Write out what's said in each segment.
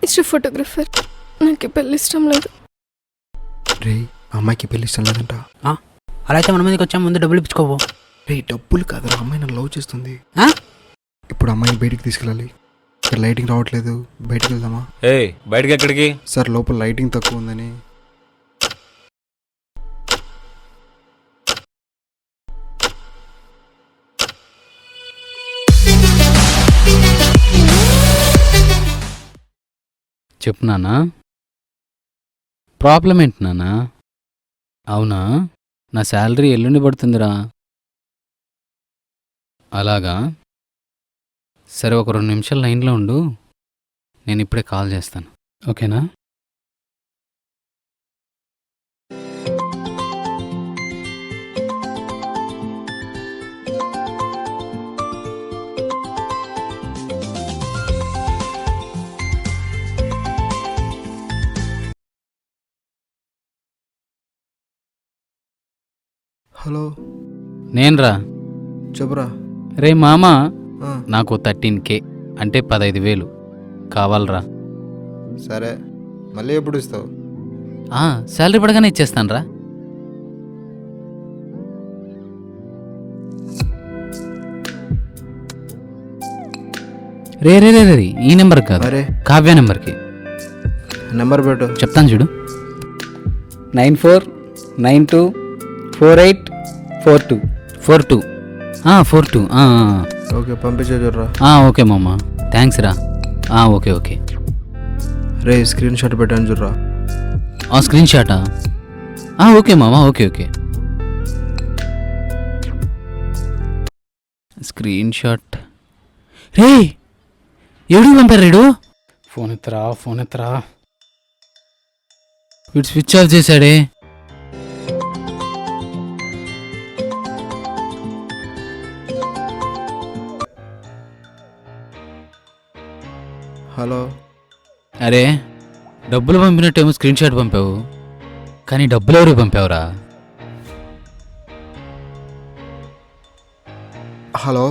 Mister photographer, నాకు ఈ పెళ్ళి ఇష్టం లేదు. రే అమ్మాయికి పెళ్లి ఇష్టం లేదంట. అలా అయితే మన మీదకి వచ్చా, ముందు డబ్బులు ఇప్పించుకోవు. రే డబ్బులు కాదురా, అమ్మాయి నన్ను లవ్ చేస్తుంది. ఇప్పుడు అమ్మాయిని బయటికి తీసుకెళ్ళాలి. ఇక్కడ లైటింగ్ రావట్లేదు, బయటికి వెళ్దామా? బయటకి ఎక్కడికి సార్? లోపల లైటింగ్ తక్కువ ఉందని. చెప్పు నాన్నా, ప్రాబ్లం ఏంటి నాన్నా? అవునా, నా శాలరీ ఎల్లుండి పడుతుందిరా. అలాగా, సరే ఒక 2 నిమిషాలు లైన్లో ఉండు, నేను ఇప్పుడే కాల్ చేస్తాను, ఓకేనా? హలో, నేనురా. చెప్పురా. రే మామా, నాకు 13K అంటే 15,000 కావాలరా. సరే, మళ్ళీ ఎప్పుడు ఇస్తావు? శాలరీ పడగానే ఇచ్చేస్తాను రా. రే రే రే రే ఈ నెంబర్ కాదు, అరే కావ్య నెంబర్కి నెంబర్ పెట్టు. చెప్తాను చూడు. 9492484242. 42. ఓకే, పంపించే చూడరా. ఓకే మామ, థ్యాంక్స్ రా. Okay okay. రే స్క్రీన్ షాట్ పెట్టాను చూడరా. స్క్రీన్ షాటా? ఓకే మామ, ఓకే ఓకే. Screen shot. రే ఎవడు పంపారు రేడు? ఫోన్ ఎత్తరా. వీడు స్విచ్ ఆఫ్ చేశాడే. హలో. అరే డబ్బులు పంపినట్టేమో స్క్రీన్ షాట్ పంపావు, కానీ డబ్బులు ఎవరికి పంపావురా? హలో,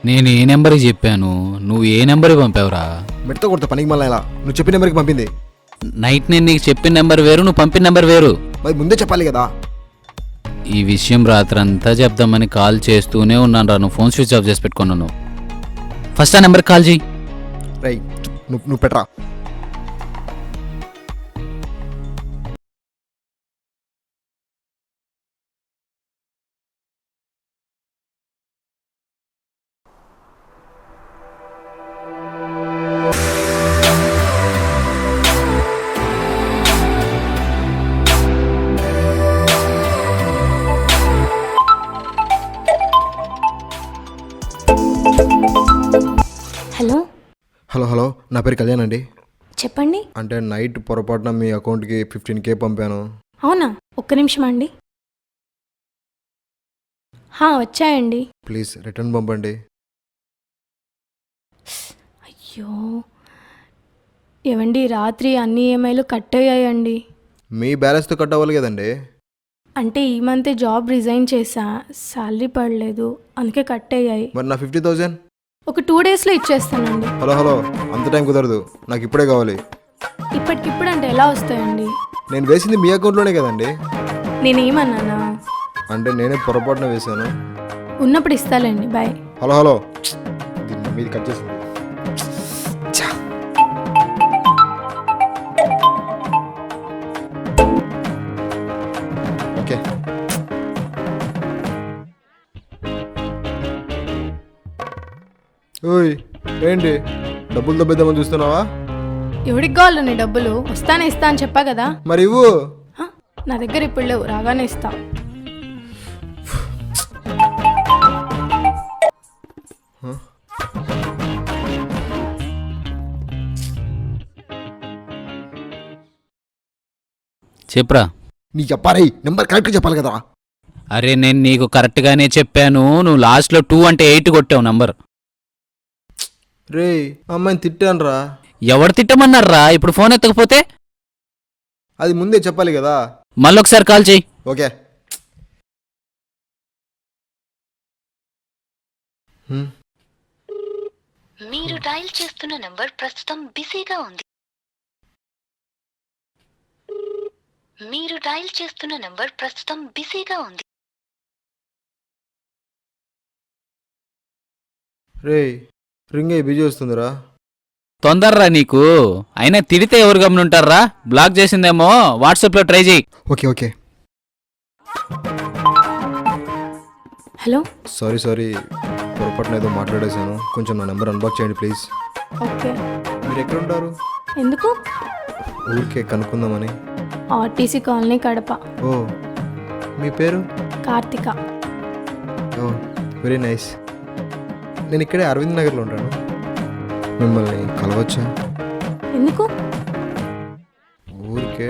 నేను ఏ నెంబర్కి చెప్పాను, నువ్వు ఏ నెంబర్కి పంపావురా? మెట్తో కొడతా పనికి మళ్ళీ. ఇలా నువ్వు చెప్పిన నెంబర్కి పంపింది. నైట్ నేను నీకు చెప్పిన నెంబర్ వేరు, నువ్వు పంపిన నెంబర్ వేరు. మరి ముందే చెప్పాలి కదా. ఈ విషయం రాత్రంతా చెప్దామని కాల్ చేస్తూనే ఉన్నాను రా, నువ్వు ఫోన్ స్విచ్ ఆఫ్ చేసి పెట్టుకున్నాను. ఫస్ట్ ఆ నెంబర్కి కాల్ చేయి. రై నువ్వు పెట్టరా. హలో. హలో హలో, నా పేరు కళ్యాణ్ అండి. చెప్పండి. అంటే నైట్ పొరపాటున మీ అకౌంట్కి 15K పంపాను. అవునా, ఒక్క నిమిషం అండి. వచ్చాయండి. ప్లీజ్ రిటర్న్ పంపండి. అయ్యో ఏవండి, రాత్రి అన్ని ఈఎంఐలు కట్ అయ్యాయండి. మీ బ్యాలెన్స్తో కట్ అవ్వాలి కదండి. అంటే ఈ మంత్ జాబ్ రిజైన్ చేసా, శాలరీ పడలేదు, అందుకే కట్ అయ్యాయి. మరి నా 50,000 ఒక 2 డేస్లో ఇచ్చేస్తానండి. హలో హలో, అంత టైం కుదరదు, నాకు ఇప్పుడే కావాలి. ఇప్పటికిప్పుడు అంటే ఎలా వస్తాయండి? నేను వేసింది మీ అకౌంట్లోనే కదండి. నేనేమన్నానా? అంటే నేనే పొరపాటున వేశాను. ఉన్నప్పుడు ఇస్తాలేండి, బాయ్. హలో హలో, దీన్ని మీది కట్ చేసింది. ఓకే, ఓయ్ ఏంటి డబ్బులు దబ్బేద్దామని చూస్తున్నావా? ఎవడికి కావాలని డబ్బులు? వస్తానే ఇస్తా అని చెప్పా కదా. మరి ఇవ్వు. నా దగ్గర ఇప్పుడు లేవు, రాగానే ఇస్తా. చెప్పురా. నీకు చెప్పాలి, నెంబర్ కరెక్ట్గా చెప్పాలి కదా. అరే నేను నీకు కరెక్ట్గానే చెప్పాను, నువ్వు లాస్ట్లో 2 అంటే 8 కొట్టావు నంబర్. రే అమ్మాయిని తిట్టాను రా. ఎవరు తిట్టమన్నారా? ఇప్పుడు ఫోన్ ఎత్తకపోతే? అది ముందే చెప్పాలి కదా. మళ్ళొకసారి కాల్ చేయి. ఓకే. మీరు డయల్ చేస్తున్న నంబర్ ప్రస్తుతం బిజీగా ఉంది. మీరు డయల్ చేస్తున్న నంబర్ ప్రస్తుతం బిజీగా ఉంది. రే రింగ్ అయ్యి బిజీ వస్తుందిరా. తొందరరా నీకు. అయినా తిడితే ఎవరు గమనుంటారా? బ్లాక్ చేసిందేమో, వాట్సాప్లో ట్రై చేయి. Okay okay. హలో. సారీ పొరపాటున ఏదో మాట్లాడేశాను. కొంచెం నా నెంబర్ అన్బ్లాక్ చేయండి ప్లీజ్. ఓకే. మీరు ఎక్కడ ఉంటారు? ఎందుకు? ఊరికే కనుక్కుందామని. RTC colony Kadapa. ఓ మీ పేరు? కార్తిక. ఓ వెరీ నైస్. నేను ఇక్కడే అరవింద్ నగర్లో ఉంటాను. మిమ్మల్ని కలవచ్చా? ఎందుకు? ఊరికే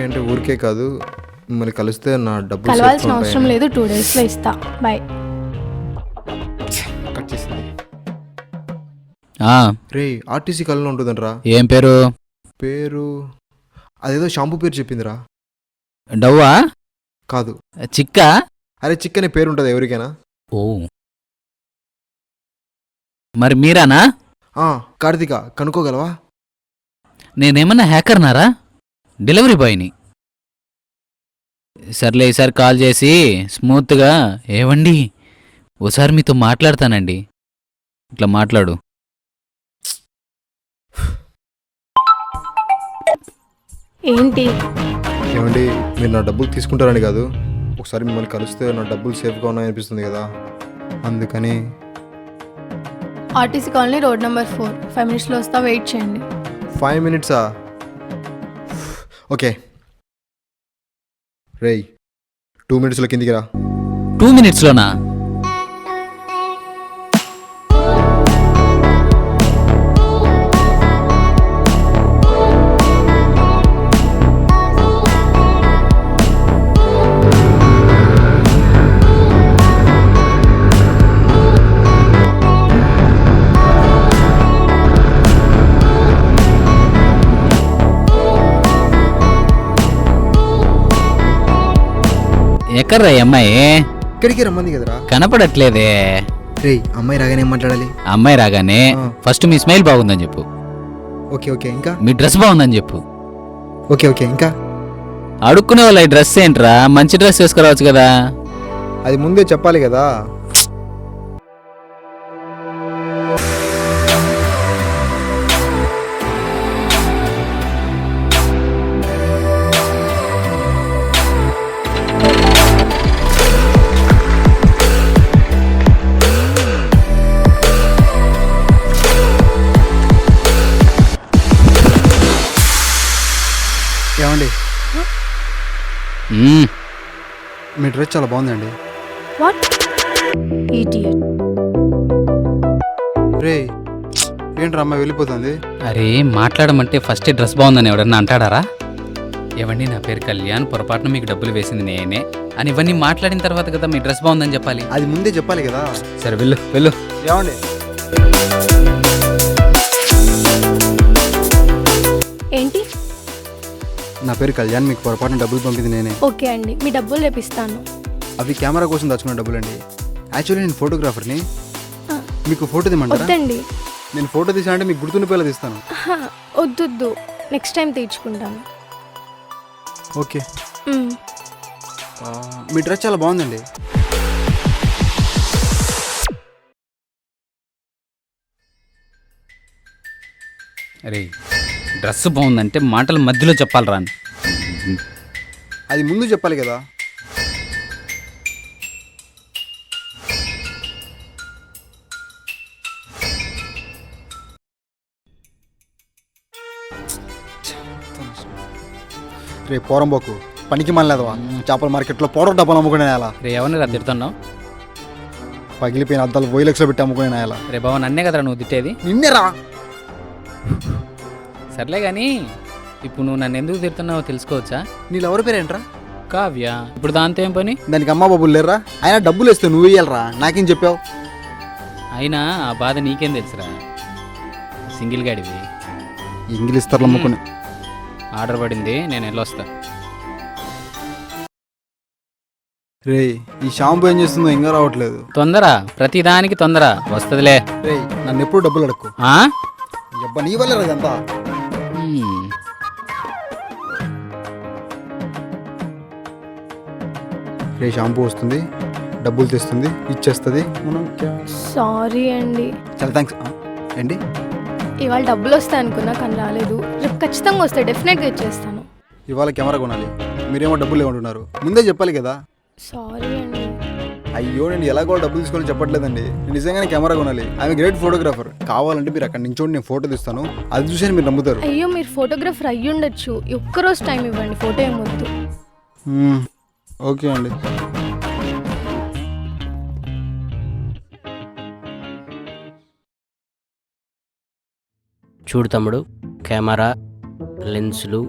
అంటే ఊరికే కాదు, మిమ్మల్ని కలిస్తే నా డబ్బులు కలవాల్సిన అవసరం లేదు, 2 డేస్లో ఇస్తా. బాయ్. కట్ చేసింది. ఆ, రే ఆర్టీసీ కాలనీలో ఉంటుందంటరా. ఏం పేరు? పేరు అదేదో షాంపూ పేరు చెప్పిందిరా. డవ్వా? కాదు. చిక్కా? అరే చిక్కనే పేరు ఉంటుంది ఎవరికైనా. ఓ మరి మీరానా? కార్తిక కనుక్కోగలవా? నేనేమన్నా హ్యాకర్నారా? డెలివరీ బాయ్ని. సర్లే ఈసారి కాల్ చేసి స్మూత్గా ఏవండి ఓసారి మీతో మాట్లాడతానండి ఇట్లా మాట్లాడు. ఏంటి? ఏమండి మీరు నా డబ్బులు తీసుకుంటారని కాదు, ఒకసారి మిమ్మల్ని కలిస్తే నా డబ్బులు సేఫ్గా ఉన్నాయనిపిస్తుంది కదా, అందుకని. ఆర్టీసీ కాలనీ రోడ్ నెంబర్ 4, 5 మినిట్స్లో వస్తా, వెయిట్ చేయండి. 5 మినిట్సా? ఓకే. రేయ్ 2 మినిట్స్లో కిందికి రా. 2 మినిట్స్లోనా? ఎక్కడ్రా ఈ అమ్మాయి? ఇక్కడికి రమ్మంది కదరా. కనపడట్లేదే. రేయ్ అమ్మాయి రాగానే ఏం మాట్లాడాలి? అమ్మాయి రాగానే ఫస్ట్ మీ స్మైల్ బాగుందని చెప్పు. Okay okay. ఇంకా? మీ డ్రెస్ బాగుందని చెప్పు. Okay okay. ఇంకా? అడుక్కునే వాళ్ళ ఈ డ్రెస్ ఏంట్రా, మంచి డ్రెస్ వేసుకురావచ్చు కదా. అది ముందే చెప్పాలి కదా. ఏమండి మ్మ్. మీ డ్రెస్ చాలా బాగుందండి. What idiot. రే ఏంట్రా అమ్మాయి వెళ్ళిపోతుంది? అరే మాట్లాడమంటే ఫస్ట్ డ్రెస్ బాగుందని ఎవడన్నా అంటాడారా? ఏవండి నా పేరు కళ్యాణ్, పొరపాటున మీకు డబ్బులు వేసింది నేనే అని ఇవన్నీ మాట్లాడిన తర్వాత కదా మీ డ్రెస్ బాగుందని చెప్పాలి. అది ముందే చెప్పాలి కదా. సరే వెళ్ళు వెళ్ళు. ఏమండి ఏంటి? నా పేరు కళ్యాణ్, మీకు పొరపాటున డబ్బులు పంపింది నేనే. ఓకే అండి, మీ డబ్బులు రేపిస్తాను. అవి కెమెరా కోసం దాచుకున్న డబ్బులండి. యాక్చువల్లీ నేను ఫోటోగ్రాఫర్ని. మీకు ఫోటో తీయమంటారా? వద్దండి. నేను ఫోటో తీసానంటే మీకు గుర్తుండిపోయేలా తీస్తాను. వద్దు, నెక్స్ట్ టైం తీర్చుకుంటాను. ఓకే. మీ డ్రెస్ చాలా బాగుందండి. అరే డ్రెస్ బాగుందంటే మాటల మధ్యలో చెప్పాలి రాని. అది ముందు చెప్పాలి కదా. రేపు పోరంబోకు పనికి మనలేదవా, చేపల మార్కెట్లో పౌడర్ డబ్బాలు అమ్ముకునే నేల. రే ఎవరిని రా తిడుతున్నావు? పగిలిపోయిన అద్దాలు 1000 లక్షలు పెట్టి అమ్ముకునే నేల. రే బావ నన్నే కదరా నువ్వు తిట్టేది? నిన్నేరా. సర్లే కానీ ఇప్పుడు నువ్వు నన్ను ఎందుకు తిడుతున్నావో తెలుసుకోవచ్చా? నీళ్ళు ఎవరి పేరేంట్రా? కావ్య. ఇప్పుడు దాంతో ఏం పని? దానికి అమ్మా బాబులు లేరా? అయినా డబ్బులు ఇస్తే నువ్వు ఇయ్యాలరా, నాకేం చెప్పావు? అయినా ఆ బాధ నీకేం తెలుసురా, సింగిల్ గాడివి. ఇంగ్లీష్ తరలు అమ్ముకునే. ఆర్డర్ పడింది, నేను వెళ్ళొస్తా. రే ఈ షాంపూ ఏం చేస్తుందో ఇంకా రావట్లేదు. తొందర, ప్రతిదానికి తొందర వస్తుందిలే. రే నన్ను ఎప్పుడు డబ్బులు అడక్కు. ఆ? అబ్బా నీ వల్ల అదంతా. హ్మ్. రే షాంపూ వస్తుంది, డబ్బులు తెస్తుంది, ఇచ్చేస్తుంది. మనం సారీ అండి. చాలా థ్యాంక్స్. ఏంటి ఇవాళ డబ్బులు వస్తాయి అనుకున్నా కానీ రాలేదు. రేపు ఖచ్చితంగా వస్తాయి, డెఫినెట్గా ఇచ్చేస్తాను. ఇవాళ కెమెరా కొనాలి, మీరేమో డబ్బులు లేకుంటున్నారు. ముందే చెప్పాలి కదా. సారీ అండి. అయ్యో నేను ఎలాగో డబ్బులు తీసుకోవాలని చెప్పట్లేదండి. నేను నిజంగానే కెమెరా కొనాలి. I'm great photographer. కావాలంటే మీరు అక్కడ నించోండి, నేను ఫోటో తీస్తాను. అది చూసి మీరు నమ్ముతారు. అయ్యో మీరు ఫోటోగ్రాఫర్ అయ్యి ఉండొచ్చు. ఒక్కరోజు టైం ఇవ్వండి, ఫోటో ఏమొద్దు. ఓకే అండి. చూడు తమ్ముడు, కెమెరా, లెన్సులు,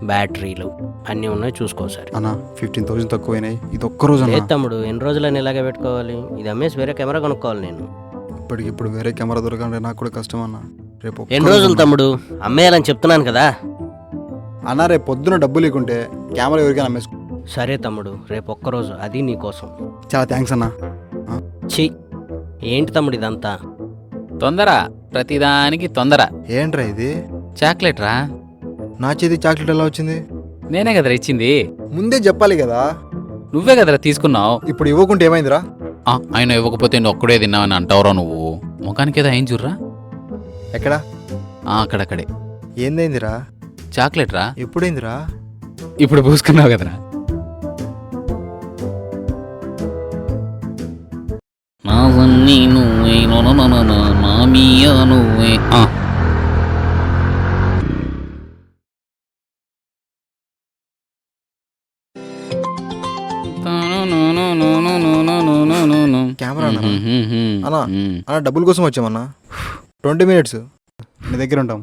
బ్యాటరీలు అన్నీ ఉన్నాయి, చూసుకోసారి. అన్న 15,000 తక్కువైనాయి. ఇది ఒక్కరోజు లేదు తమ్ముడు, ఎన్ని రోజులని ఇలాగే పెట్టుకోవాలి? ఇది అమ్మేసి వేరే కెమెరా కొనుక్కోవాలి నేను. ఇప్పటికిప్పుడు వేరే కెమెరా దొరకండి, నాకు కూడా కష్టం అన్న. రేపు ఎన్ని రోజులు తమ్ముడు? అమ్మేయాలని చెప్తున్నాను కదా. అన్న రేపు పొద్దున డబ్బులు లేకుంటే కెమెరా ఎవరికైనా అమ్మేసుకో. సరే తమ్ముడు, రేపు ఒక్కరోజు, అది నీకోసం. చాలా థ్యాంక్స్ అన్న. ఛీ, ఏంటి తమ్ముడు ఇదంతా? తొందర, ప్రతిదానికి తొందర. ఏంట్రా ఇది? చాక్లెట్ రా. నా చేతి చాక్లెట్ ఎలా వచ్చింది? నేనే కదరా ఇచ్చింది. ముందే చెప్పాలి కదా. నువ్వే కదరా తీసుకున్నావు. ఇప్పుడు ఇవ్వకుంటే ఏమైందిరా? ఆయన ఇవ్వకపోతే నువ్వు ఒక్కడే తిన్నావని అంటావురా నువ్వు. ముఖానికి ఏదో అయింది చూర్రా. ఎక్కడా? అక్కడక్కడే. ఏందైందిరా? చాక్లెట్ రా. ఎప్పుడైందిరా? ఇప్పుడు పూసుకున్నావు కదరా. నావన్నీ నువ్వే మామియా నువ్వే. కెమెరా అన్న డబ్బుల కోసం వచ్చామన్నా. 20 minutes నీ దగ్గర ఉంటాం.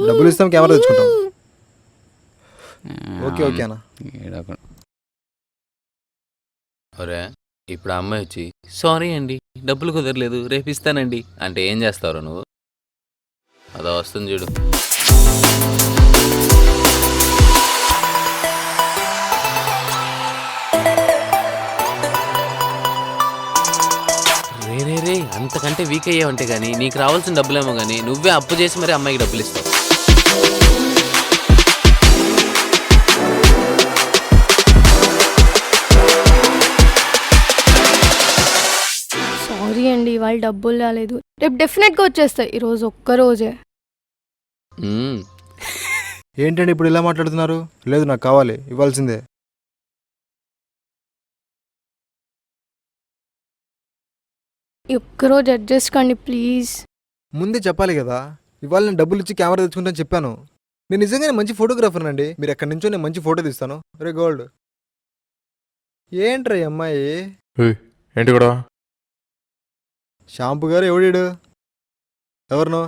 డబ్బులు ఇస్తాం, కెమెరా తెచ్చుకుంటాం. ఓకే ఓకే అన్న. ఒరే ఇప్పుడు ఆ అమ్మాయి వచ్చి సారీ అండి డబ్బులు కుదరలేదు రేపు ఇస్తానండి అంటే ఏం చేస్తావు నువ్వు? అదో వస్తుంది చూడు. రే అంతకంటే వీక్ అయ్యావంటే కానీ నీకు రావాల్సిన డబ్బులేమో కానీ నువ్వే అప్పు చేసి మరి అమ్మాయికి డబ్బులు ఇస్తావు. సారీ అండి, ఇవాళ డబ్బులు రాలేదు. రేపు డెఫినెట్గా వచ్చేస్తాయి. ఈరోజు ఒక్కరోజే. ఏంటండి ఇప్పుడు ఇలా మాట్లాడుతున్నారు? లేదు నాకు కావాలి, ఇవ్వాల్సిందే. ఒక్కరోజు అడ్జస్ట్ కండి ప్లీజ్. ముందే చెప్పాలి కదా. ఇవాళ నేను డబ్బులు ఇచ్చి కెమెరా తెచ్చుకుంటాను చెప్పాను. నేను నిజంగానే మంచి ఫోటోగ్రాఫర్ అండి. మీరు ఎక్కడి నుంచో నేను మంచి ఫోటో తీస్తాను. రే గోల్డ్. ఏంట్రా ఈ అమ్మాయి? ఏంటి కూడా? షాంపూ గారు ఎవడీడు? ఎవరినో?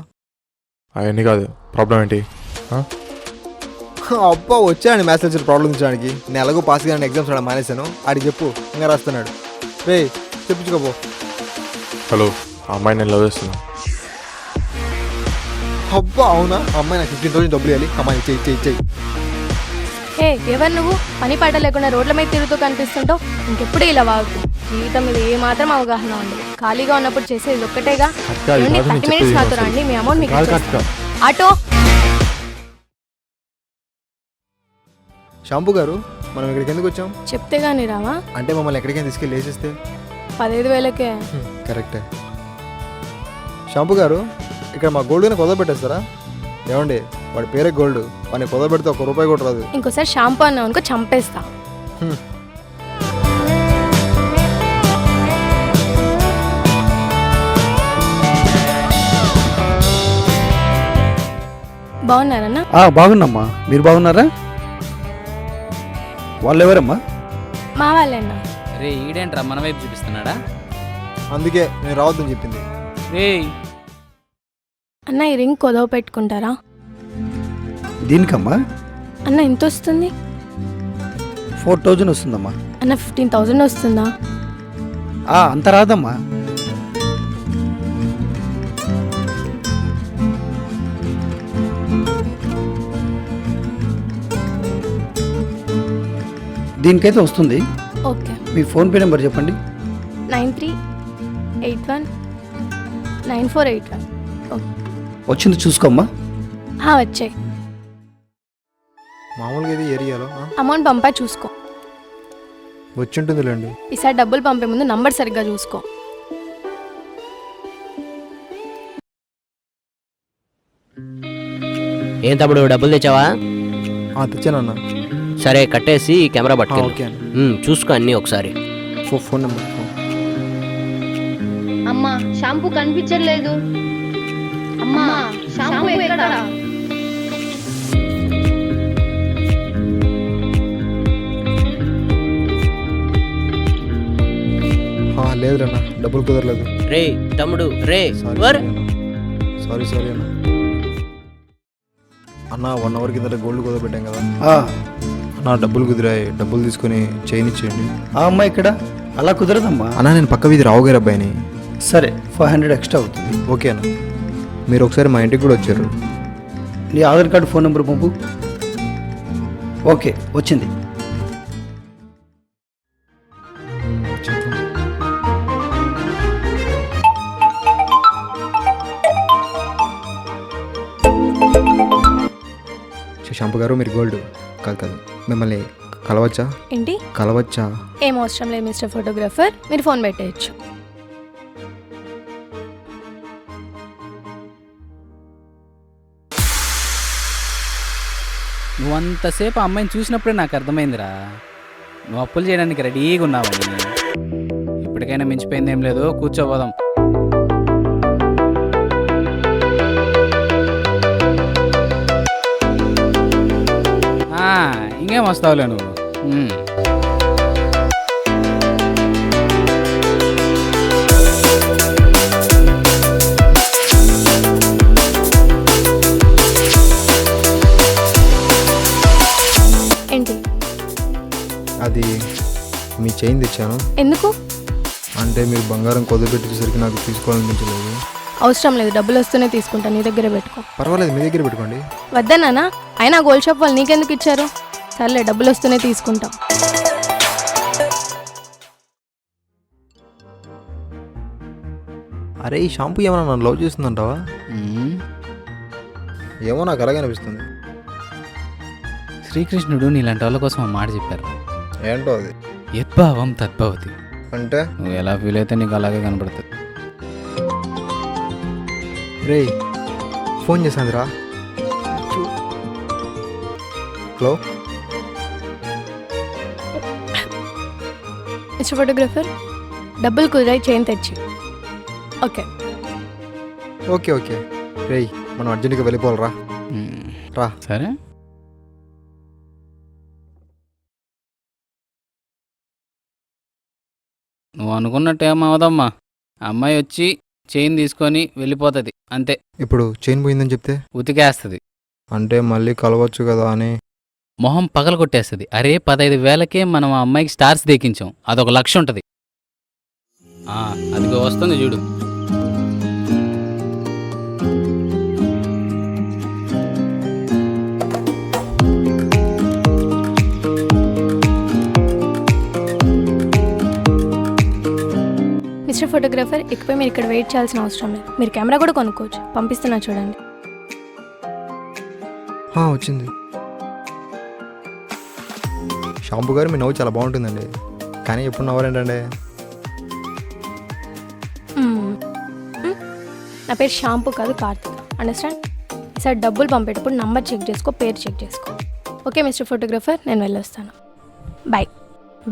అవన్నీ కాదు, ప్రాబ్లం ఏంటి? అబ్బా వచ్చాడు మ్యాథ్స్ లెక్చర్ ప్రాబ్లం ఇచ్చడానికి. నేను ఎలాగో పాస్ కానీ ఎగ్జామ్స్ రావడం మానేశాను. ఆడికి చెప్పు, ఇంకా రాస్తున్నాడు. రే చెప్పించుకోపో. హలో, ఆ అమ్మాయి నేను లవ్ చేస్తున్నా. అబ్బా అవునా? అమ్మాయి నాకు 15,000 డబ్బులు ఇవ్వాలి. అమ్మాయి ఇచ్చేయి. ఏ ఎవరు నువ్వు? పని పాట లేకుండా రోడ్ల మీద తిరుగుతూ కనిపిస్తుంటావు. ఇంకెప్పుడు ఇలా వాగు. జీవితం మీద ఏ మాత్రం అవగాహన ఉండదు. ఖాళీగా ఉన్నప్పుడు చేసేది ఒక్కటేగా. 30 minutes నాతో రండి, మీ అమౌంట్ మీకు ఇచ్చేస్తాను. ఆటో. షాంపూ గారు మనం ఇక్కడికి ఎందుకు వచ్చాం? చెప్తే గానీ రావా? అంటే మమ్మల్ని ఎక్కడికైనా తీసుకెళ్ళి వేసేస్తే 15,000కే. కరెక్టే. షాంపూ గారు ఇక్కడ మా గోల్డ్ని కుదరబెట్టేస్తారా? ఏమండి వాడి పేరే గోల్డ్, వాడిని కుదరబెడితే ₹1 కూడా రాదు. ఇంకోసారి షాంపూ అన్నావు అనుకో చంపేస్తా. బాగున్నారన్నా? బాగున్నామ్మా, మీరు బాగున్నారా? వాళ్ళు ఎవరమ్మా? మా వాళ్ళన్నా. రే ఈడేంట్రా మన వైపు చూపిస్తున్నాడా? అందుకే నేను రావద్దని చెప్పింది. రే అన్న ఈ రింగ్ కొదవ పెట్టుకుంటారా? దీనికమ్మా అన్న ఎంత వస్తుంది? 4,000 వస్తుందమ్మా. అన్న 15,000 వస్తుందా? అంత రాదమ్మా. దీనికైతే వస్తుంది. ఓకే. మీ ఫోన్పే నెంబర్ చెప్పండి. 93819481. వచ్చింది చూసుకోమ్మా. వచ్చాయి. మామూలుగా ఇది ఏరియాలో అమౌంట్ పంపా చూసుకో. వచ్చింటుందిలేండి. ఈసారి డబ్బులు పంపే ముందు నంబర్ సరిగ్గా చూసుకో. ఏం తమ్ముడు డబ్బులు తెచ్చావా? తెచ్చానన్నా. సరే కట్టేసి కెమెరా పట్టుకో. ఓకే అన్న. చూసుకో అన్నీ ఒకసారి. Phone number. అమ్మా షాంపూ కనిపించట్లేదు. అమ్మా షాంపూ ఎక్కడ? లేదురన్నా, డబ్బులు కుదరలేదు. రే తమ్ముడు రే సారీ అన్న. అన్న 1 అవర్ కింద గోల్డ్ కుదరబెట్టాం కదా అన్న, డబ్బులు కుదిరాయి. డబ్బులు తీసుకొని చైన్ ఇచ్చేయండి. ఆ అమ్మాయి ఇక్కడ అలా కుదరదమ్మా. అన్న నేను పక్క వీధి రావు గారి అబ్బాయిని. సరే 500 ఎక్స్ట్రా అవుతుంది. ఓకే అన్న. మీరు ఒకసారి మా ఇంటికి కూడా వచ్చారు. నీ ఆధార్ కార్డు ఫోన్ నెంబర్ పంపు. ఓకే వచ్చింది. షాంపు గారు మీరు గోల్డ్ కాదు మిమ్మల్ని కలవచ్చా? ఏంటి? కలవచ్చా? ఏం అవసరం లేదు మిస్టర్ ఫోటోగ్రాఫర్, మీరు ఫోన్ పెట్టేయచ్చు. నువ్వు అంతసేపు ఆ అమ్మాయిని చూసినప్పుడే నాకు అర్థమైందిరా, నువ్వు అప్పులు చేయడానికి రెడీగా ఉన్నావని. ఇప్పటికైనా మించిపోయింది ఏం లేదు, కూర్చోబోదాం. ఇంకేం వస్తావులే నువ్వు. ఏంటి? అది మీ చైన్ తెచ్చాను. ఎందుకు? అంటే మీరు బంగారం కుదరబెట్టేసరికి నాకు తీసుకోవాలనిపించలేదు. అవసరం లేదు, డబ్బులు వస్తూనే తీసుకుంటా. నీ దగ్గరే పెట్టుకో. పర్వాలేదు, మీ దగ్గర పెట్టుకోండి. వద్దన్నానా? అయినా గోల్డ్ షాప్ వాళ్ళు నీకెందుకు ఇచ్చారు? సర్లే, డబ్బులు వస్తూనే తీసుకుంటాం. అరే ఈ షాంపూ ఏమన్నా నన్ను లవ్ చేస్తుందంటావా? ఏమో నాకు అలాగే అనిపిస్తుంది. శ్రీకృష్ణుడు నీలాంటి వాళ్ళ కోసం ఆ మాట చెప్పారు. ఏంటో అది? యద్భావం తద్భవతి. అంటే నువ్వు ఎలా ఫీల్ అయితే నీకు అలాగే కనబడుతుంది. రే ఫోన్ చేశాందిరా. హలో మిస్టర్ ఫోటోగ్రాఫర్, డబ్బులు కుదిరాయి, చైన్ తెచ్చి. Okay okay okay. రే మనం అర్జెంట్గా వెళ్ళిపోవాలరా. రా. సరే నువ్వు అనుకున్నట్టు ఏమవుదమ్మా, అమ్మాయి వచ్చి చైన్ తీసుకొని వెళ్ళిపోతుంది అంతే. ఇప్పుడు చైన్ పోయిందని చెప్తే ఉతికేస్తుంది. అంటే మళ్ళీ కలవచ్చు కదా అని మొహం పగల కొట్టేస్తుంది. అరే 15,000కే మనం ఆ అమ్మాయికి స్టార్స్ దేకించాం, అదొక లక్ష ఉంటుంది. అదిగో వస్తుంది చూడు. మిస్టర్ ఫోటోగ్రాఫర్, ఇకపై మీరు ఇక్కడ వెయిట్ చేయాల్సిన అవసరం లేదు. మీరు కెమెరా కూడా కొనుక్కోవచ్చు. పంపిస్తున్నా చూడండి. వచ్చింది. షాంపూ గారు మీ నవ్వు చాలా బాగుంటుందండి, కానీ ఎప్పుడు నవ్వరేంటండి? నా పేరు షాంపూ కాదు, కార్తిక్. అండర్స్టాండ్? ఈసారి డబ్బులు పంపేటప్పుడు నంబర్ చెక్ చేసుకో, పేరు చెక్ చేసుకో. ఓకే మిస్టర్ ఫోటోగ్రాఫర్, నేను వెళ్ళొస్తాను. Bye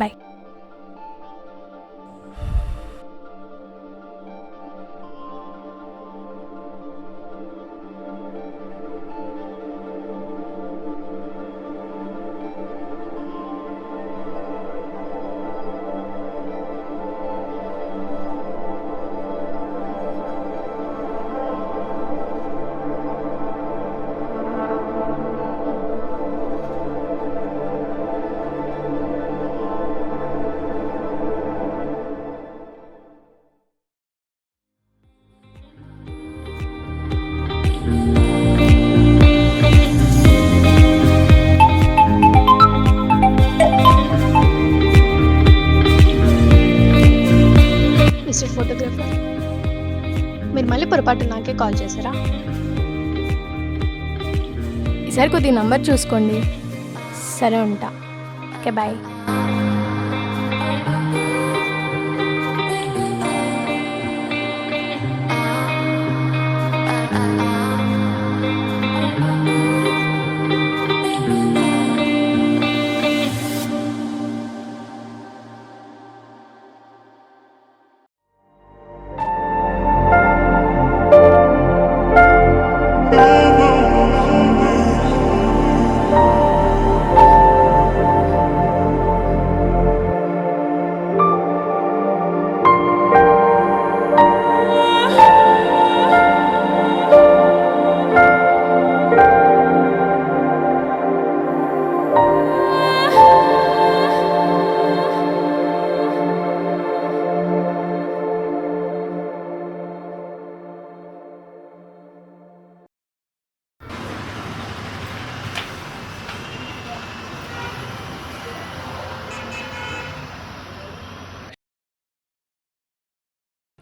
bye. పాటు నాకే కాల్ చేశారా? ఈసారి కొద్దిగా నంబర్ చూసుకోండి. సరే ఉంటా. Okay bye.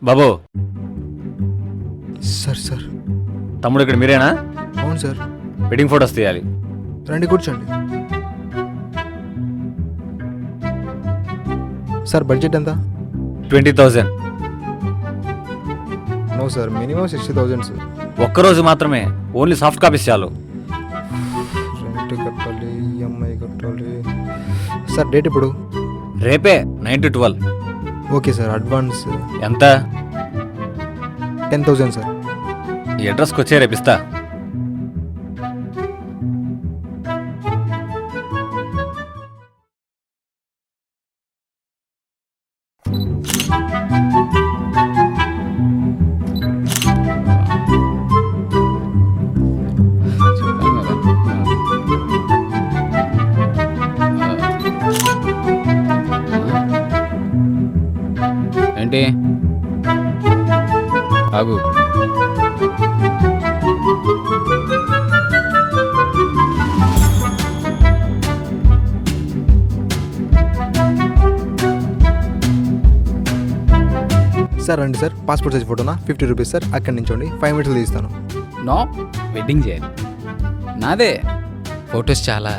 బాబు, సార్ తమ్ముడు ఇక్కడ మీరేనా? అవును సార్. వెడ్డింగ్ ఫోటోస్ తీయాలి. రండి కూర్చోండి. సార్ బడ్జెట్ ఎంత? 20,000. No sir, minimum 60,000 sir. ఒక్కరోజు మాత్రమే, ఓన్లీ సాఫ్ట్ కాపీస్ చాలు. రెంట్ కట్టాలి, ఈఎంఐ కట్టాలి. సార్ డేట్ ఇప్పుడు? రేపే 9 to 12. Okay sir. అడ్వాన్స్ ఎంత? 10,000 సార్. ఈ అడ్రస్కి వచ్చే రేపిస్తా. ఏంటి ఆగు. సార్ రండి సార్. పాస్పోర్ట్ సైజ్ ఫోటోనా? 50 రూపీస్ సార్. అక్కడి నుంచోండి, 5 మినిట్స్లో తీస్తాను. నో, వెడ్డింగ్ చేయాలి. నాదే. ఫొటోస్ చాలా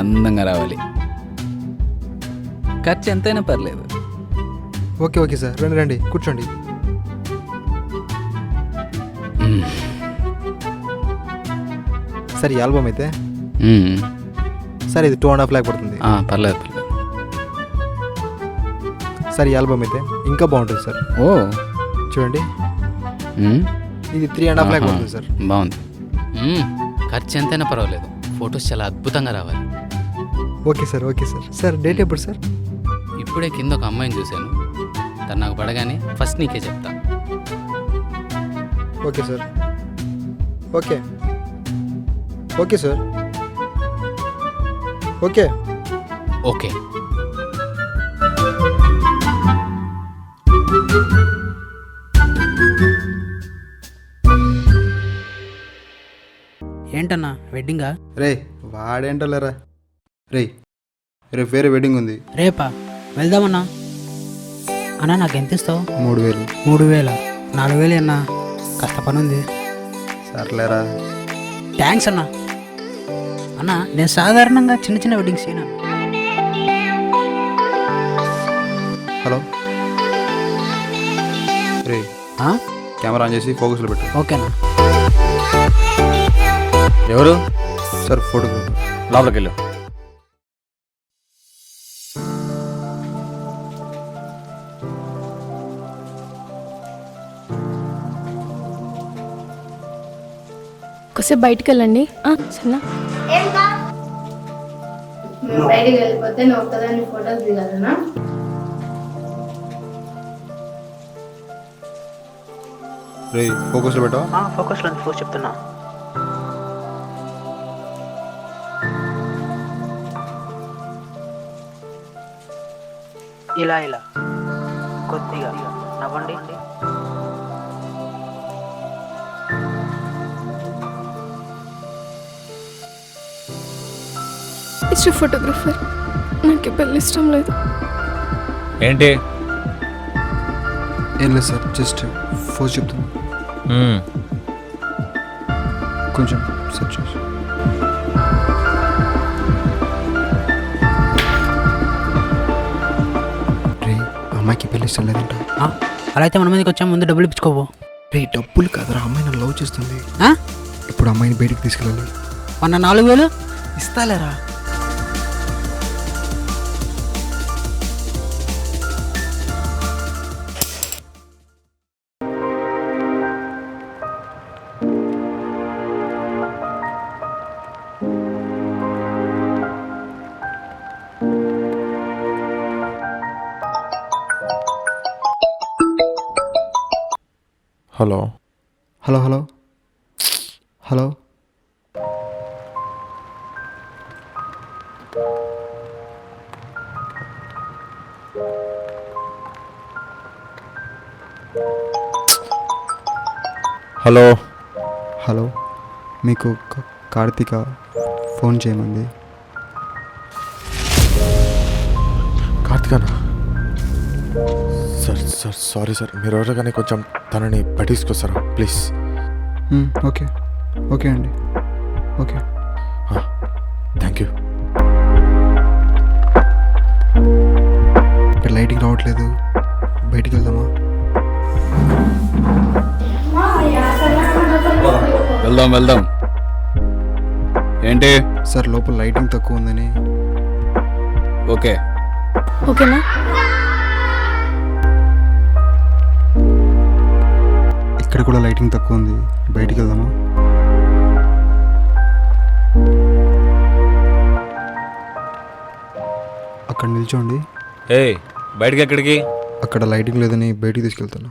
అందంగా రావాలి. ఖర్చు ఎంతైనా పర్లేదు. Okay okay sir. రండి రండి కూర్చోండి. సార్ ఈ ఆల్బమ్ అయితే సార్ ఇది 2.5 lakh పడుతుంది. పర్లేదు పర్లేదు. సార్ ఈ ఆల్బమ్ అయితే ఇంకా బాగుంటుంది సార్. ఓ చూడండి, ఇది 3.5 lakh పడుతుంది సార్. బాగుంది. ఖర్చు ఎంతైనా పర్వాలేదు, ఫొటోస్ చాలా అద్భుతంగా రావాలి. Okay sir okay sir. Sir date ఎప్పుడు సార్? ఇప్పుడే కింద ఒక అమ్మాయిని చూశాను. తను నాకు పడగానే ఫస్ట్ నీకే చెప్తా. Okay sir. Okay okay sir. Okay okay. ఏంటన్నా వెడ్డింగా? రే వాడేంటో లేరా. రే రేపు వేరే వెడ్డింగ్ ఉంది. రేపా? వెళ్దామన్నా. అన్నా నాకు ఎంత ఇస్తావు? 3,000. 3,000? 4,000 అన్నా, కాస్త పని ఉంది. సర్లేరా. థ్యాంక్స్ అన్నా. అన్నా నేను సాధారణంగా చిన్న చిన్న వెడ్డింగ్స్ చేయను. హలో రే, కెమెరా ఆన్ చేసి ఫోకస్లో పెట్టు. ఓకేనా? ఎవరు? Sir photographer. లోపలికి వెళ్ళు. కొద్దిసేపు బయటికి వెళ్ళండి. సరేనా? బయటికి వెళ్ళిపోతే నువ్వు ఒక్కదాన్ని ఫోటోస్ దిగాలనా? రే ఫోకస్లో పెట్టావా? ఫోకస్లో ఫోకస్ చెప్తున్నా. ఇలా ఇలా కొద్దిగా నవ్వండి. ఇష్ట ఫోటోగ్రఫర్, నాకు పెళ్ళి ఇష్టం లేదు. ఏంటి ఏం లేదు సార్, జస్ట్ ఫోర్స్ చెప్తాను. కొంచెం సెట్ చేసి. రే, అమ్మాయికి పెళ్లి ఇష్టం లేదంట. అలా అయితే మన మీదకి వచ్చాము, ముందు డబ్బులు ఇచ్చుకోవు. రే, డబ్బులు కాదురా, అమ్మాయి నన్ను లవ్ చేస్తుంది. ఇప్పుడు అమ్మాయిని బయటికి తీసుకెళ్ళాలి. మొన్న 4,000 ఇస్తాలేరా? Hello. Hello hello hello. Hello. Hello, మీకు కార్తీక ఫోన్ చేయమంది. కార్తికానా? సార్ సార్ సారీ సార్, మీరు ఎవరో కానీ కొంచెం తనని పట్టించుకొస్తారా ప్లీజ్? ఓకే ఓకే అండి, ఓకే. Thank you. ఇక్కడ లైటింగ్ రావట్లేదు, బయటికి వెళ్దామా? వెళ్దాం వెళ్దాం. ఏంటి? సార్, లోపల లైటింగ్ తక్కువ ఉందని. ఓకే. ఓకేనా? ఇక్కడ కూడా లైటింగ్ తక్కువ ఉంది, బయటికి వెళ్దామా? అక్కడ నిల్చోండి. బయటికి ఎక్కడికి? అక్కడ లైటింగ్ లేదని బయటికి తీసుకెళ్తాను.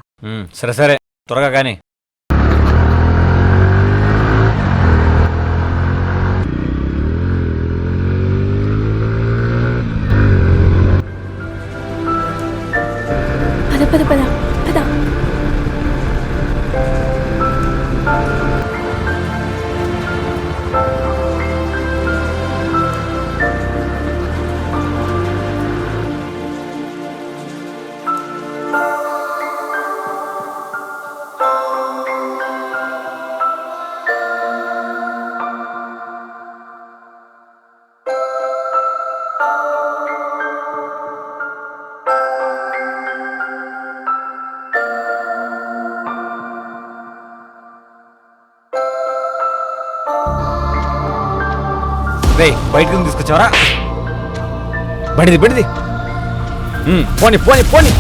సరే సరే, త్వరగా కానీ. పద పద పద పద. రే, బయటకు తీసుకొచ్చావరా? బడిది బడిది. పోని పోని పోని.